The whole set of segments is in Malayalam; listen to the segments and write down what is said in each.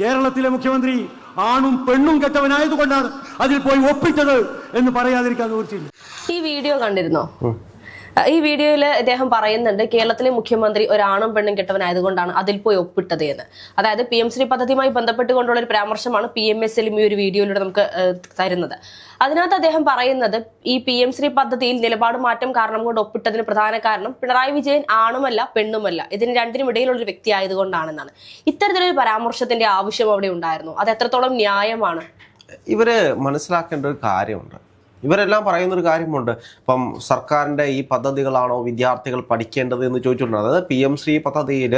കേരളത്തിലെ മുഖ്യമന്ത്രി ആണും പെണ്ണും കെട്ടവനായതുകൊണ്ടാണ് അതിൽ പോയി ഒപ്പിട്ടത് എന്ന് പറയാതിരിക്കാൻ നിവൃത്തിയില്ല. ഈ വീഡിയോ കണ്ടിരുന്നോ? ഈ വീഡിയോയിൽ അദ്ദേഹം പറയുന്നുണ്ട് കേരളത്തിലെ മുഖ്യമന്ത്രി ഒരാണും പെണ്ണും കെട്ടവനായതുകൊണ്ടാണ് അതിൽ പോയി ഒപ്പിട്ടത് എന്ന്. അതായത് PM-ശ്രീ പദ്ധതിയുമായി ബന്ധപ്പെട്ടുകൊണ്ടുള്ള ഒരു പരാമർശമാണ് PMSലും ഈ ഒരു വീഡിയോയിലൂടെ നമുക്ക് തരുന്നത്. അതിനകത്ത് അദ്ദേഹം പറയുന്നത് ഈ PM-ശ്രീ പദ്ധതിയിൽ നിലപാട് മാറ്റം കാരണം കൊണ്ട് ഒപ്പിട്ടതിന് പ്രധാന കാരണം പിണറായി വിജയൻ ആണുമല്ല പെണ്ണുമല്ല, ഇതിന് രണ്ടിനും ഇടയിലുള്ള ഒരു വ്യക്തി ആയതുകൊണ്ടാണെന്നാണ്. ഇത്തരത്തിലൊരു പരാമർശത്തിന്റെ ആവശ്യം അവിടെ ഉണ്ടായിരുന്നു. അത് എത്രത്തോളം ന്യായമാണ്? ഇവര് മനസ്സിലാക്കേണ്ട ഒരു കാര്യമുണ്ട്. ഇവരെല്ലാം പറയുന്നൊരു കാര്യമുണ്ട്. ഇപ്പം സർക്കാരിൻ്റെ ഈ പദ്ധതികളാണോ വിദ്യാർത്ഥികൾ പഠിക്കേണ്ടത് എന്ന് ചോദിച്ചിട്ടുണ്ട്. അതായത് PM-ശ്രീ പദ്ധതിയിൽ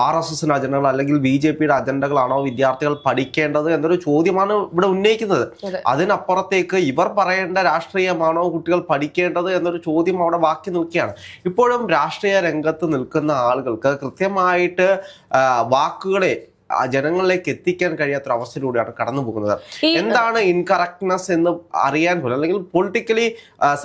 RSSന്റെ അജണ്ടകൾ അല്ലെങ്കിൽ BJPയുടെ അജണ്ടകളാണോ വിദ്യാർത്ഥികൾ പഠിക്കേണ്ടത് എന്നൊരു ചോദ്യമാണ് ഇവിടെ ഉന്നയിക്കുന്നത്. അതിനപ്പുറത്തേക്ക് ഇവർ പറയേണ്ട രാഷ്ട്രീയമാണോ കുട്ടികൾ പഠിക്കേണ്ടത് എന്നൊരു ചോദ്യം അവിടെ ബാക്കി നിൽക്കുകയാണ്. ഇപ്പോഴും രാഷ്ട്രീയ രംഗത്ത് നിൽക്കുന്ന ആളുകൾക്ക് കൃത്യമായിട്ട് വാക്കുകളെ ജനങ്ങളിലേക്ക് എത്തിക്കാൻ കഴിയാത്തൊരു അവസ്ഥയിലൂടെയാണ് കടന്നു പോകുന്നത്. എന്താണ് ഇൻകറക്ട്നെസ് എന്ന് അറിയാൻ പോലും, അല്ലെങ്കിൽ പൊളിറ്റിക്കലി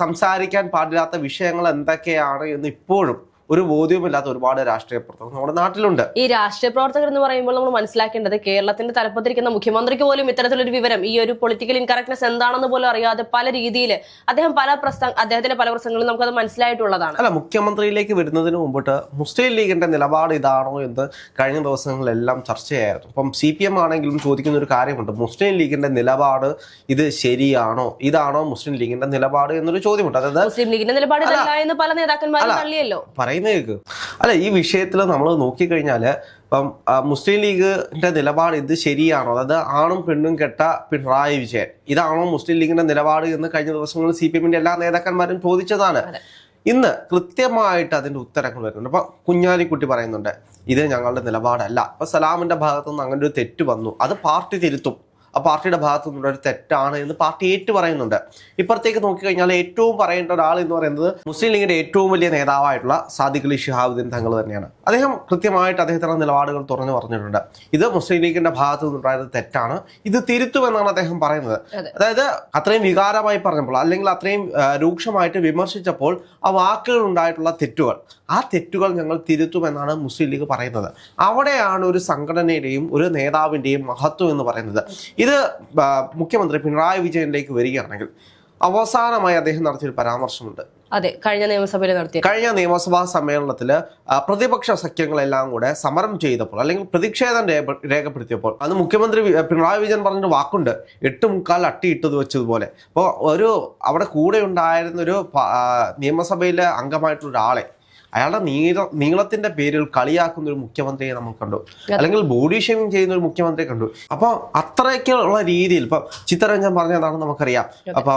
സംസാരിക്കാൻ പാടില്ലാത്ത വിഷയങ്ങൾ എന്തൊക്കെയാണ് എന്ന് ഇപ്പോഴും ഒരു ബോധ്യവുമില്ലാത്ത ഒരുപാട് രാഷ്ട്രീയ പ്രവർത്തകർ നമ്മുടെ നാട്ടിലുണ്ട്. ഈ രാഷ്ട്രീയ പ്രവർത്തകർ എന്ന് പറയുമ്പോൾ നമ്മൾ മനസ്സിലാക്കേണ്ടത് കേരളത്തിന്റെ തലപ്പത്തിരിക്കുന്ന മുഖ്യമന്ത്രിക്ക് പോലും ഇത്തരത്തിലൊരു വിവരം, ഈ ഒരു പൊളിറ്റിക്കൽ ഇൻകറക്ട്നെസ് എന്താണെന്ന് പോലും അറിയാതെ പല രീതിയിൽ അദ്ദേഹത്തിന്റെ പല പ്രസംഗങ്ങളും നമുക്കത് മനസ്സിലായിട്ടുള്ളതാണ്. അല്ല, മുഖ്യമന്ത്രിയിലേക്ക് വരുന്നതിന് മുമ്പിട്ട് മുസ്ലിം ലീഗിന്റെ നിലപാട് ഇതാണോ എന്ന് കഴിഞ്ഞ ദിവസങ്ങളിലെല്ലാം ചർച്ചയായിരുന്നു. ഇപ്പം CPM ആണെങ്കിലും ചോദിക്കുന്ന ഒരു കാര്യമുണ്ട്, മുസ്ലിം ലീഗിന്റെ നിലപാട് ഇത് ശരിയാണോ, ഇതാണോ മുസ്ലിം ലീഗിന്റെ നിലപാട് എന്നൊരു ചോദ്യമുണ്ട്. അതായത് മുസ്ലിം ലീഗിന്റെ നിലപാട് ഇതല്ല എന്ന് പല നേതാക്കന്മാരും തള്ളിയല്ലോ. അല്ല, ഈ വിഷയത്തിൽ നമ്മൾ നോക്കിക്കഴിഞ്ഞാല് ഇപ്പം മുസ്ലിം ലീഗിന്റെ നിലപാട് ഇത് ശരിയാണോ, അതായത് ആണും പെണ്ണും കെട്ട പിണറായി വിജയൻ ഇതാണോ മുസ്ലിം ലീഗിന്റെ നിലപാട് എന്ന് കഴിഞ്ഞ ദിവസങ്ങളിൽ CPMന്റെ എല്ലാ നേതാക്കന്മാരും ചോദിച്ചതാണ്. ഇന്ന് കൃത്യമായിട്ട് അതിന്റെ ഉത്തരങ്ങൾ വരുന്നുണ്ട്. അപ്പൊ കുഞ്ഞാലിക്കുട്ടി പറയുന്നുണ്ട് ഇത് ഞങ്ങളുടെ നിലപാടല്ല. അപ്പൊ സലാമിന്റെ ഭാഗത്തുനിന്ന് അങ്ങനെ ഒരു തെറ്റ് വന്നു, അത് പാർട്ടി തിരുത്തും, ആ പാർട്ടിയുടെ ഭാഗത്തു നിന്നുള്ള ഒരു തെറ്റാണ് എന്ന് പാർട്ടി ഏറ്റു പറയുന്നുണ്ട്. ഇപ്പുറത്തേക്ക് നോക്കിക്കഴിഞ്ഞാൽ ഏറ്റവും പറയേണ്ട ഒരാൾ എന്ന് പറയുന്നത് മുസ്ലിം ലീഗിന്റെ ഏറ്റവും വലിയ നേതാവായിട്ടുള്ള സാദിഖ് അലി ശിഹാബുദ്ദീൻ തങ്ങൾ തന്നെയാണ്. അദ്ദേഹം കൃത്യമായിട്ട് അദ്ദേഹത്തിന്റെ നിലപാടുകൾ തുറന്നു പറഞ്ഞിട്ടുണ്ട്. ഇത് മുസ്ലിം ലീഗിന്റെ ഭാഗത്തു നിന്നുണ്ടായത് തെറ്റാണ്, ഇത് തിരുത്തുമെന്നാണ് അദ്ദേഹം പറയുന്നത്. അതായത് അത്രയും വികാരമായി പറഞ്ഞപ്പോൾ അല്ലെങ്കിൽ അത്രയും രൂക്ഷമായിട്ട് വിമർശിച്ചപ്പോൾ ആ വാക്കുകൾ ഉണ്ടായിട്ടുള്ള തെറ്റുകൾ, ആ തെറ്റുകൾ ഞങ്ങൾ തിരുത്തുമെന്നാണ് മുസ്ലിം ലീഗ് പറയുന്നത്. അവിടെയാണ് ഒരു സംഘടനയുടെയും ഒരു നേതാവിന്റെയും മഹത്വം എന്ന് പറയുന്നത്. ഇത് മുഖ്യമന്ത്രി പിണറായി വിജയനിലേക്ക് വരികയാണെങ്കിൽ അവസാനമായി അദ്ദേഹം നടത്തിയൊരു പരാമർശമുണ്ട്. അതെ, കഴിഞ്ഞ നിയമസഭാ സമ്മേളനത്തില് പ്രതിപക്ഷ സഖ്യങ്ങളെല്ലാം കൂടെ സമരം ചെയ്തപ്പോൾ അല്ലെങ്കിൽ പ്രതിഷേധം രേഖപ്പെടുത്തിയപ്പോൾ അത് മുഖ്യമന്ത്രി പിണറായി വിജയൻ പറഞ്ഞൊരു വാക്കുണ്ട്, 8 അട്ടിയിട്ടത് വെച്ചതുപോലെ. അപ്പോൾ അവിടെ കൂടെ ഉണ്ടായിരുന്ന ഒരു നിയമസഭയിലെ അംഗമായിട്ടുള്ള ഒരാളെ അയാളുടെ നീളത്തിന്റെ പേരിൽ കളിയാക്കുന്ന ഒരു മുഖ്യമന്ത്രിയെ നമ്മൾ കണ്ടു, അല്ലെങ്കിൽ ബോഡി ഷേമിങ് ചെയ്യുന്ന ഒരു മുഖ്യമന്ത്രിയെ കണ്ടു. അപ്പൊ അത്രയ്ക്കുള്ള രീതിയിൽ ഇപ്പൊ ചിത്തരഞ്ജൻ പറഞ്ഞതാണെന്ന് നമുക്കറിയാം. അപ്പൊ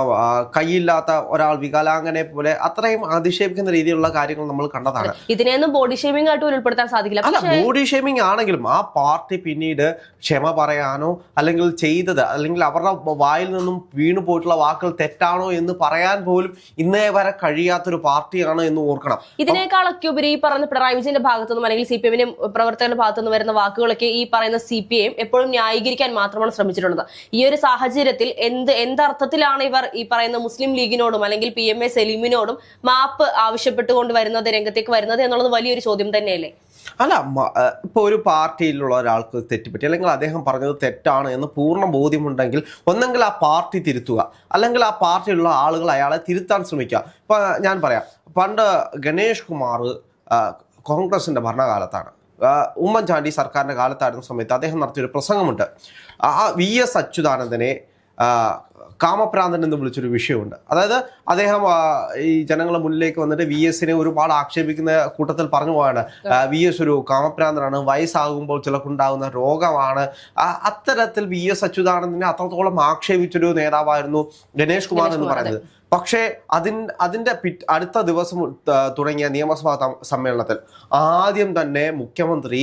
കൈയില്ലാത്ത ഒരാൾ വികലാംഗനെ പോലെ അത്രയും അധിക്ഷേപിക്കുന്ന രീതിയിലുള്ള കാര്യങ്ങൾ നമ്മൾ കണ്ടതാണ്. ഇതിനെയൊന്നും ബോഡി ഷേമിംഗ് ആയിട്ട് ഉൾപ്പെടുത്താൻ സാധിക്കില്ല. അല്ല, ബോഡി ഷേമിങ് ആണെങ്കിലും ആ പാർട്ടി പിന്നീട് ക്ഷമ പറയാനോ അല്ലെങ്കിൽ ചെയ്തത് അല്ലെങ്കിൽ അവരുടെ വായിൽ നിന്നും വീണു പോയിട്ടുള്ള വാക്കുകൾ തെറ്റാണോ എന്ന് പറയാൻ പോലും ഇന്നേ വരെ കഴിയാത്തൊരു പാർട്ടിയാണ് എന്ന് ഓർക്കണം. ഇതിനേക്കാളൊക്കെ ഉപരി ഈ പറയുന്ന പിണറായി വിജയന്റെ ഭാഗത്തുനിന്നും അല്ലെങ്കിൽ CPM പ്രവർത്തകരുടെ ഭാഗത്തുനിന്ന് വരുന്ന വാക്കുകളൊക്കെ ഈ പറയുന്ന CPM എപ്പോഴും ന്യായീകരിക്കാൻ മാത്രമാണ് ശ്രമിച്ചിട്ടുള്ളത്. ഈ ഒരു സാഹചര്യത്തിൽ എന്തർത്ഥത്തിലാണ് ഇവർ ഈ പറയുന്ന മുസ്ലിം ലീഗിനോടും അല്ലെങ്കിൽ PMA സലീമിനോടും മാപ്പ് ആവശ്യപ്പെട്ടുകൊണ്ട് വരുന്നത്, രംഗത്തേക്ക് വരുന്നത് എന്നുള്ളത് വലിയൊരു ചോദ്യം തന്നെയല്ലേ? അല്ല, ഇപ്പൊ ഒരു പാർട്ടിയിലുള്ള ഒരാൾക്ക് തെറ്റുപറ്റി അല്ലെങ്കിൽ അദ്ദേഹം പറഞ്ഞത് തെറ്റാണ് എന്ന് പൂർണ്ണ ബോധ്യമുണ്ടെങ്കിൽ ഒന്നെങ്കിൽ ആ പാർട്ടി തിരുത്തുക, അല്ലെങ്കിൽ ആ പാർട്ടിയിലുള്ള ആളുകൾ അയാളെ തിരുത്താൻ ശ്രമിക്കുക. ഇപ്പൊ ഞാൻ പറയാം, പണ്ട് ഗണേഷ് കുമാർ കോൺഗ്രസിന്റെ ഭരണകാലത്താണ്, ഉമ്മൻചാണ്ടി സർക്കാരിന്റെ കാലത്തായിരുന്ന സമയത്ത് അദ്ദേഹം നടത്തിയൊരു പ്രസംഗമുണ്ട്. VS അച്യുതാനന്ദനെ കാമപ്രാന്തൻ എന്ന് വിളിച്ചൊരു വിഷയമുണ്ട്. അതായത് അദ്ദേഹം ഈ ജനങ്ങളുടെ മുന്നിലേക്ക് വന്നിട്ട് VSനെ ഒരുപാട് ആക്ഷേപിക്കുന്ന കൂട്ടത്തിൽ പറഞ്ഞു പോവാണ്, VS ഒരു കാമപ്രാന്തനാണ്, വയസ്സാകുമ്പോൾ ചിലർക്കുണ്ടാകുന്ന രോഗമാണ്. അത്തരത്തിൽ VS അച്യുതാനന്ദനെ അത്രത്തോളം ആക്ഷേപിച്ചൊരു നേതാവായിരുന്നു ഗണേഷ് കുമാർ എന്ന് പറയുന്നത്. പക്ഷേ അതിന്റെ അടുത്ത ദിവസം തുടങ്ങിയ നിയമസഭാ സമ്മേളനത്തിൽ ആദ്യം തന്നെ മുഖ്യമന്ത്രി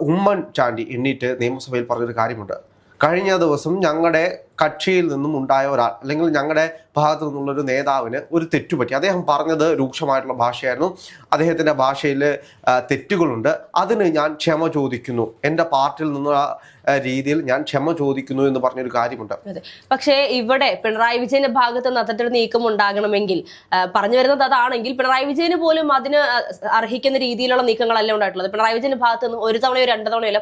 ഉമ്മൻചാണ്ടി എണ്ണീറ്റ് നിയമസഭയിൽ പറഞ്ഞൊരു കാര്യമുണ്ട്, കഴിഞ്ഞ ദിവസം ഞങ്ങളുടെ കക്ഷിയിൽ നിന്നും ഉണ്ടായ ഒരാൾ അല്ലെങ്കിൽ ഞങ്ങളുടെ ഭാഗത്തു നിന്നുള്ളൊരു നേതാവിന് ഒരു തെറ്റുപറ്റി. അദ്ദേഹം പറഞ്ഞത് രൂക്ഷമായിട്ടുള്ള ഭാഷയായിരുന്നു. അദ്ദേഹത്തിൻ്റെ ഭാഷയിൽ തെറ്റുകളുണ്ട്. അതിന് ഞാൻ ക്ഷമ ചോദിക്കുന്നു, എൻ്റെ പാർട്ടിയിൽ നിന്നുള്ള രീതിയിൽ ഞാൻ ക്ഷമ ചോദിക്കുന്നു എന്ന് പറഞ്ഞൊരു കാര്യമുണ്ട്. പക്ഷേ ഇവിടെ പിണറായി വിജയന്റെ ഭാഗത്ത് നിന്ന് അത്തരത്തിലൊരു നീക്കം ഉണ്ടാകണമെങ്കിൽ, പറഞ്ഞു വരുന്നത് അതാണെങ്കിൽ പിണറായി വിജയന് പോലും അതിന് അർഹിക്കുന്ന രീതിയിലുള്ള നീക്കങ്ങളല്ല ഉണ്ടായിട്ടുള്ളത്. പിണറായി വിജയന്റെ ഭാഗത്ത് നിന്ന് ഒരു തവണയോ രണ്ട് തവണയോ അല്ല,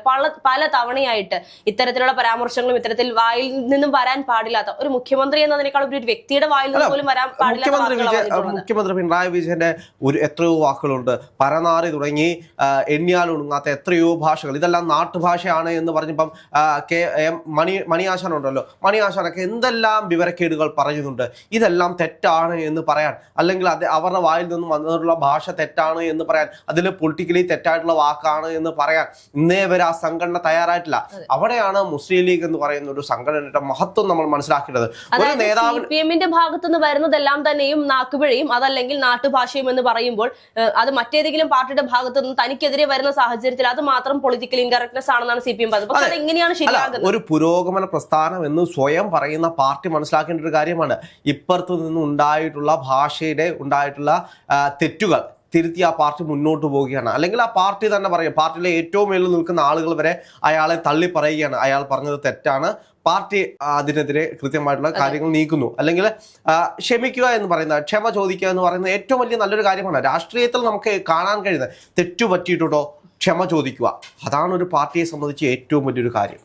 പല തവണയായിട്ട് ഇത്തരത്തിലുള്ള പരാമർശങ്ങളും ഇത്തരത്തിൽ വായിൽ നിന്നും വരാൻ പാടില്ലാത്ത ഒരു മുഖ്യമന്ത്രി എന്നതിനേക്കാൾ ഒരു വ്യക്തിയുടെ വായിൽ നിന്ന് പോലും വരാൻ പാടില്ലാത്ത മുഖ്യമന്ത്രി പിണറായി വിജയന്റെ എത്രയോ വാക്കുകളുണ്ട്. പരനാറി തുടങ്ങി എണ്ണിയാൽ ഒടുങ്ങാത്ത എത്രയോ ഭാഷകൾ. ഇതെല്ലാം നാട്ടുഭാഷയാണ് എന്ന് പറഞ്ഞപ്പം മണിയാശാൻ ഉണ്ടല്ലോ, മണിയാശാനൊക്കെ എന്തെല്ലാം വിവരക്കേടുകൾ പറയുന്നുണ്ട്. ഇതെല്ലാം തെറ്റാണ് എന്ന് പറയാൻ, അല്ലെങ്കിൽ അവരുടെ വായിൽ നിന്നും വന്നിട്ടുള്ള ഭാഷ തെറ്റാണ് എന്ന് പറയാൻ, അതിൽ പൊളിറ്റിക്കലി തെറ്റായിട്ടുള്ള വാക്കാണ് എന്ന് പറയാൻ ഇന്നേ വരെ ആ സംഘടന തയ്യാറായിട്ടില്ല. അവിടെയാണ് മുസ്ലിം ലീഗ് എന്ന് പറയുന്ന ഒരു സംഘടനയുടെ മഹത്വം നമ്മൾ മനസ്സിലാക്കേണ്ടത്. ഒരു നേതാവ് സിപിഎമ്മിന്റെ ഭാഗത്തുനിന്ന് വരുന്നതെല്ലാം തന്നെയും നാക്കുപിഴയും അതല്ലെങ്കിൽ നാട്ടുഭാഷയും എന്ന് പറയുമ്പോൾ അത് മറ്റേതെങ്കിലും പാർട്ടിയുടെ ഭാഗത്തു നിന്ന് തനിക്കെതിരെ വരുന്ന സാഹചര്യത്തിൽ അത് മാത്രം പൊളിറ്റിക്കൽ ഇൻകറക്ട്നെസ് ആണെന്നാണ് സിപിഎം പറയുന്നത്. പക്ഷെ അതെങ്ങനെയാണ് ശരിയാകുന്നത്? ഒരു പുരോഗമന പ്രസ്ഥാനം എന്ന് സ്വയം പറയുന്ന പാർട്ടി മനസ്സിലാക്കേണ്ട ഒരു കാര്യമാണ്. ഇപ്പുറത്തു നിന്നും ഉണ്ടായിട്ടുള്ള ഭാഷയുടെ ഉണ്ടായിട്ടുള്ള തെറ്റുകൾ തിരുത്തി ആ പാർട്ടി മുന്നോട്ട് പോവുകയാണ്. അല്ലെങ്കിൽ ആ പാർട്ടി തന്നെ പറയും, പാർട്ടിയിലെ ഏറ്റവും മേളിൽ നിൽക്കുന്ന ആളുകൾ വരെ അയാളെ തള്ളി പറയുകയാണ്, അയാൾ പറഞ്ഞത് തെറ്റാണ്, പാർട്ടി അതിനെതിരെ കൃത്യമായിട്ടുള്ള കാര്യങ്ങൾ നീക്കുന്നു. അല്ലെങ്കിൽ ക്ഷമിക്കുക എന്ന് പറയുന്നത്, ക്ഷമ ചോദിക്കുക എന്ന് പറയുന്നത് ഏറ്റവും വലിയ നല്ലൊരു കാര്യമാണ്. രാഷ്ട്രീയത്തിൽ നമുക്ക് കാണാൻ കഴിയുന്നത് തെറ്റു പറ്റിയിട്ടുണ്ടോ ക്ഷമ ചോദിക്കുക, അതാണ് ഒരു പാർട്ടിയെ സംബന്ധിച്ച് ഏറ്റവും വലിയൊരു കാര്യം.